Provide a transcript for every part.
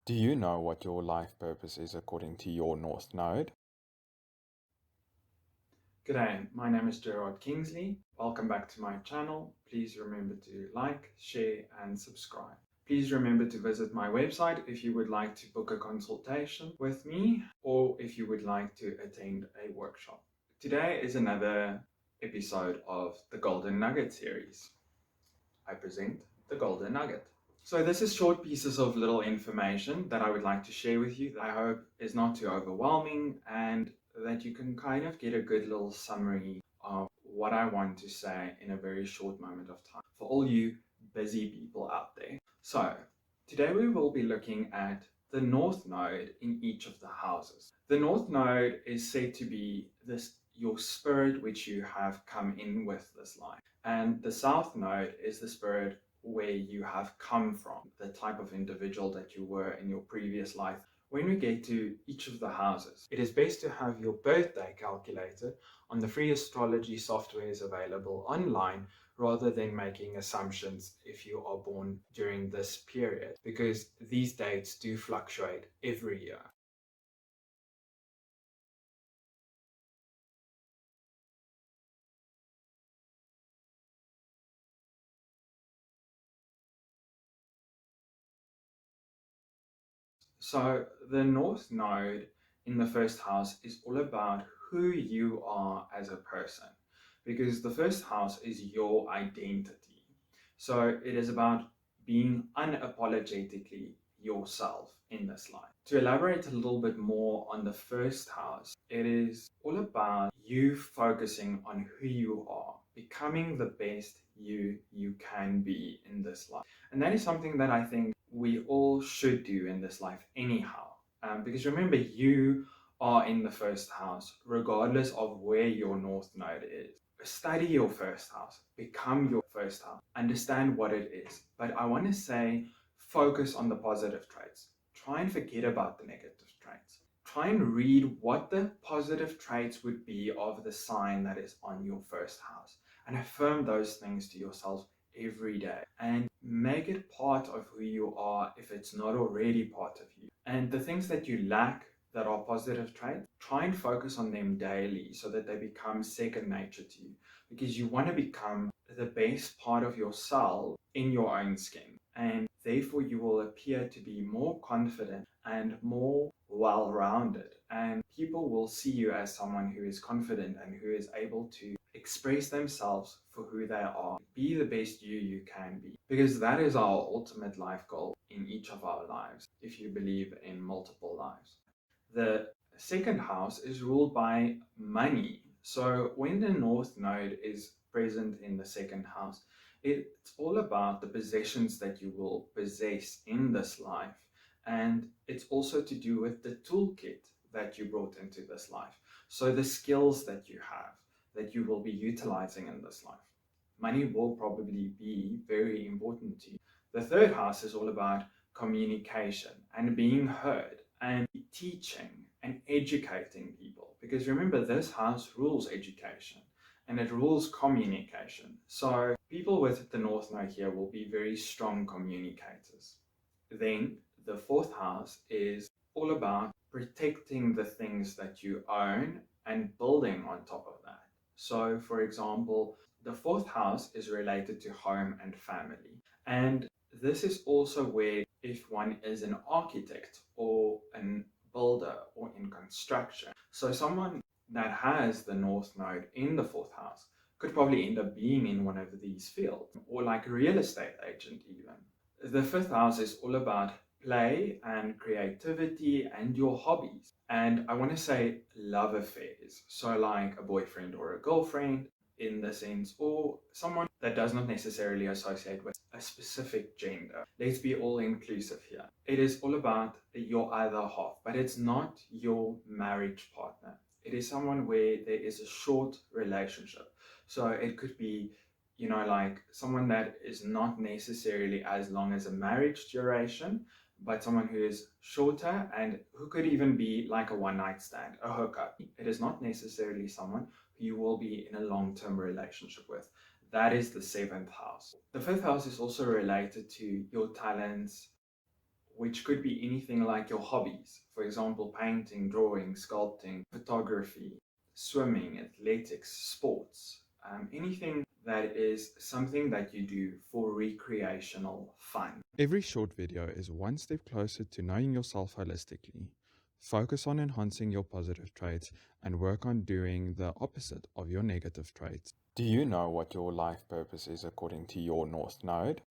Do you know what your life purpose is according to your North Node? G'day, my name is Gerard Kingsley. Welcome back to my channel. Please remember to like, share and subscribe. Please remember to visit my website if you would like to book a consultation with me or if you would like to attend a workshop. Today is another episode of the Golden Nugget series. I present the Golden Nugget. So this is short pieces of little information that I would like to share with you that I hope is not too overwhelming and that you can kind of get a good little summary of what I want to say in a very short moment of time for all you busy people out there. So today we will be looking at the North Node in each of the houses. The North Node is said to be your spirit which you have come in with this life. And the South Node is the spirit where you have come from, the type of individual that you were in your previous life. When we get to each of the houses, it is best to have your birthday calculated on the free astrology softwares available online rather than making assumptions if you are born during this period, because these dates do fluctuate every year. So the North Node in the first house is all about who you are as a person, because the first house is your identity. So it is about being unapologetically yourself in this life. To elaborate a little bit more on the first house, it is all about you focusing on who you are, becoming the best you can be in this life. And that is something that I think we all should do in this life anyhow. Because remember, you are in the first house, regardless of where your North Node is. Study your first house, become your first house, understand what it is. But I want to say, focus on the positive traits. Try and forget about the negative traits. Try and read what the positive traits would be of the sign that is on your first house and affirm those things to yourself every day and make it part of who you are if it's not already part of you. And the things that you lack that are positive traits, try and focus on them daily so that they become second nature to you, because you want to become the best part of yourself in your own skin, and therefore you will appear to be more confident and more well-rounded, and people will see you as someone who is confident and who is able to express themselves for who they are. Be the best you can be, because that is our ultimate life goal in each of our lives, if you believe in multiple lives. The second house is ruled by money. So when the North Node is present in the second house, it's all about the possessions that you will possess in this life. And it's also to do with the toolkit that you brought into this life. So the skills that you have, that you will be utilizing in this life. Money will probably be very important to you. The third house is all about communication and being heard and teaching and educating people. Because remember, this house rules education and it rules communication. So people with the North Node here will be very strong communicators. Then the fourth house is all about protecting the things that you own and building on top of that. So, for example, the fourth house is related to home and family. And this is also where, if one is an architect or an builder or in construction, so someone that has the North Node in the fourth house could probably end up being in one of these fields, or like a real estate agent even. The fifth house is all about play and creativity and your hobbies. And I want to say love affairs. So, like a boyfriend or a girlfriend in the sense, or someone that does not necessarily associate with a specific gender. Let's be all inclusive here. It is all about your other half, but it's not your marriage partner. It is someone where there is a short relationship. So, it could be like someone that is not necessarily as long as a marriage duration, but someone who is shorter and who could even be like a one night stand, a hookup. It is not necessarily someone who you will be in a long term relationship with. That is the seventh house. The fifth house is also related to your talents, which could be anything like your hobbies. For example, painting, drawing, sculpting, photography, swimming, athletics, sports, anything that is something that you do for recreational fun. Every short video is one step closer to knowing yourself holistically. Focus on enhancing your positive traits and work on doing the opposite of your negative traits. Do you know what your life purpose is according to your North Node?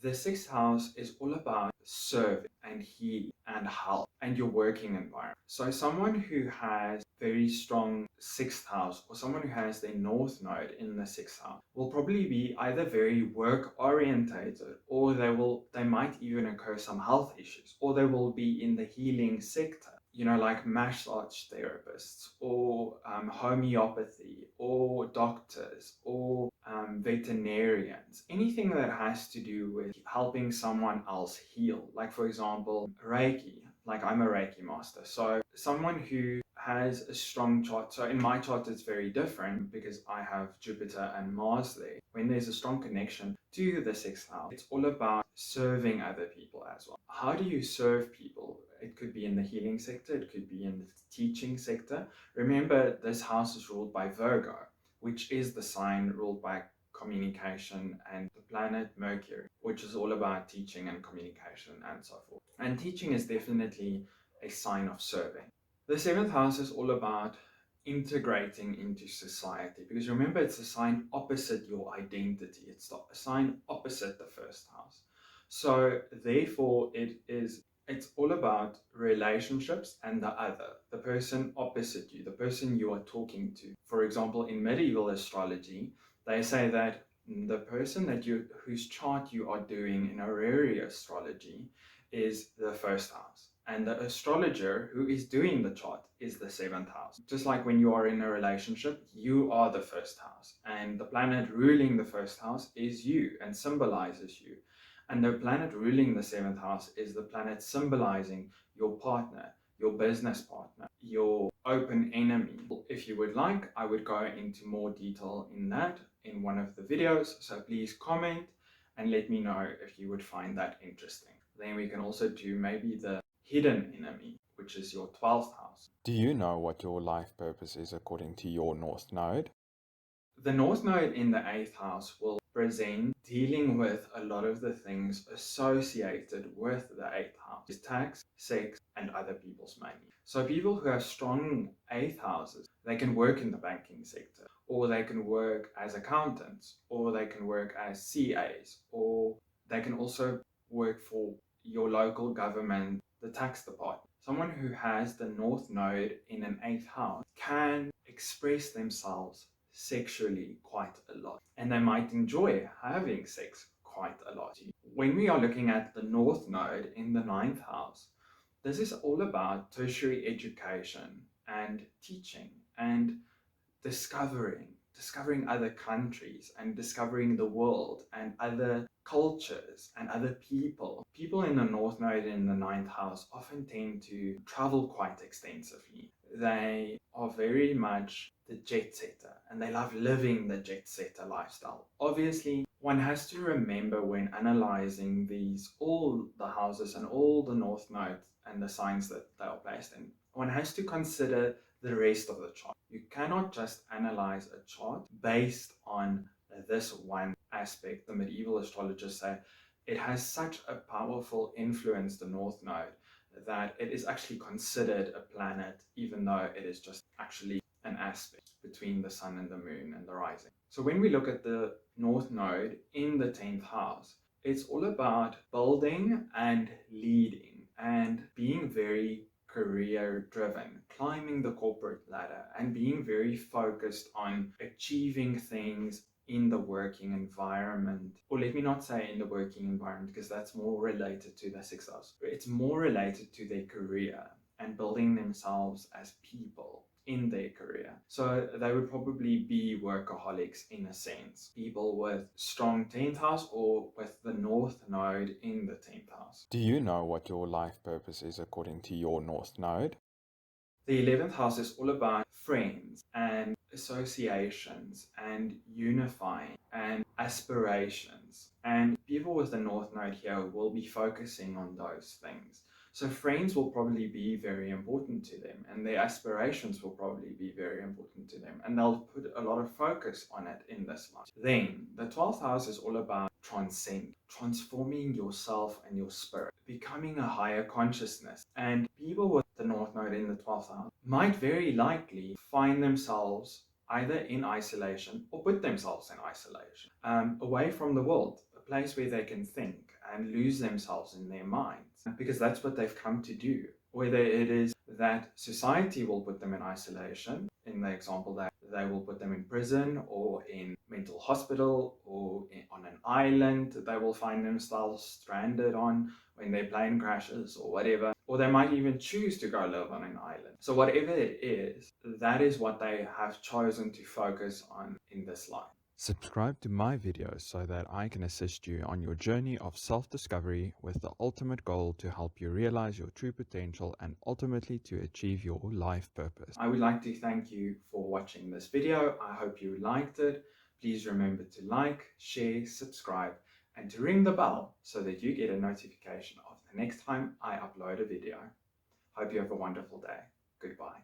The sixth house is all about serving and healing and health and your working environment. So someone who has very strong sixth house or someone who has their North Node in the sixth house will probably be either very work orientated, or they might even occur some health issues, or they will be in the healing sector, like massage therapists or homeopathy or doctors or veterinarians, anything that has to do with helping someone else heal. Like, for example, Reiki. Like, I'm a Reiki master. So someone who has a strong chart. So in my chart, it's very different because I have Jupiter and Mars there. When there's a strong connection to the sixth house, it's all about serving other people as well. How do you serve people? It could be in the healing sector, it could be in the teaching sector. Remember, this house is ruled by Virgo, which is the sign ruled by communication, and the planet Mercury, which is all about teaching and communication and so forth. And teaching is definitely a sign of serving. The seventh house is all about integrating into society, because remember, it's a sign opposite your identity. It's a sign opposite the first house. So therefore it's all about relationships and the other, the person opposite you, the person you are talking to. For example, in medieval astrology, they say that the person whose chart you are doing in horary astrology is the first house, and the astrologer who is doing the chart is the seventh house. Just like when you are in a relationship, you are the first house, and the planet ruling the first house is you and symbolizes you. And the planet ruling the seventh house is the planet symbolizing your partner, your business partner, your open enemy. If you would like, I would go into more detail in that in one of the videos. So please comment and let me know if you would find that interesting. Then we can also do maybe the hidden enemy, which is your 12th house. Do you know what your life purpose is according to your North Node? The North Node in the 8th house will present dealing with a lot of the things associated with the 8th house: tax, sex, and other people's money. So people who have strong 8th houses, they can work in the banking sector, or they can work as accountants, or they can work as CAs, or they can also work for your local government, the tax department. Someone who has the North Node in an 8th house can express themselves sexually quite a lot, and they might enjoy having sex quite a lot. When we are looking at the North Node in the 9th house, this is all about tertiary education and teaching and discovering other countries and discovering the world and other cultures and other people. People in the North Node in the 9th house often tend to travel quite extensively. They are very much the jet setter, and they love living the jet setter lifestyle. Obviously, one has to remember when analyzing all the houses and all the North Nodes and the signs that they are placed in, one has to consider the rest of the chart. You cannot just analyze a chart based on this one aspect. The medieval astrologers say it has such a powerful influence, the North Node, that it is actually considered a planet, even though it is just actually an aspect between the sun and the moon and the rising. So when we look at the North Node in the 10th house, it's all about building and leading and being very career driven, climbing the corporate ladder, and being very focused on achieving things in the working environment. Or let me not say in the working environment, because that's more related to the sixth house. It's more related to their career and building themselves as people in their career. So they would probably be workaholics in a sense. People with strong 10th house or with the North Node in the 10th house. Do you know what your life purpose is according to your North Node? The 11th house is all about friends and associations and unifying and aspirations. And people with the North Node here will be focusing on those things. So friends will probably be very important to them, and their aspirations will probably be very important to them, and they'll put a lot of focus on it in this life. Then the 12th house is all about transforming yourself and your spirit, becoming a higher consciousness. And people with the North Node in the 12th house might very likely find themselves either in isolation or put themselves in isolation, away from the world, a place where they can think and lose themselves in their minds, because that's what they've come to do. Whether it is that society will put them in isolation, in the example that they will put them in prison or in mental hospital or on an island they will find themselves stranded on when their plane crashes or whatever, or they might even choose to go live on an island. So whatever it is, that is what they have chosen to focus on in this life. Subscribe to my videos so that I can assist you on your journey of self-discovery with the ultimate goal to help you realize your true potential and ultimately to achieve your life purpose. I would like to thank you for watching this video. I hope you liked it. Please remember to like, share, subscribe, and to ring the bell so that you get a notification of the next time I upload a video. Hope you have a wonderful day. Goodbye.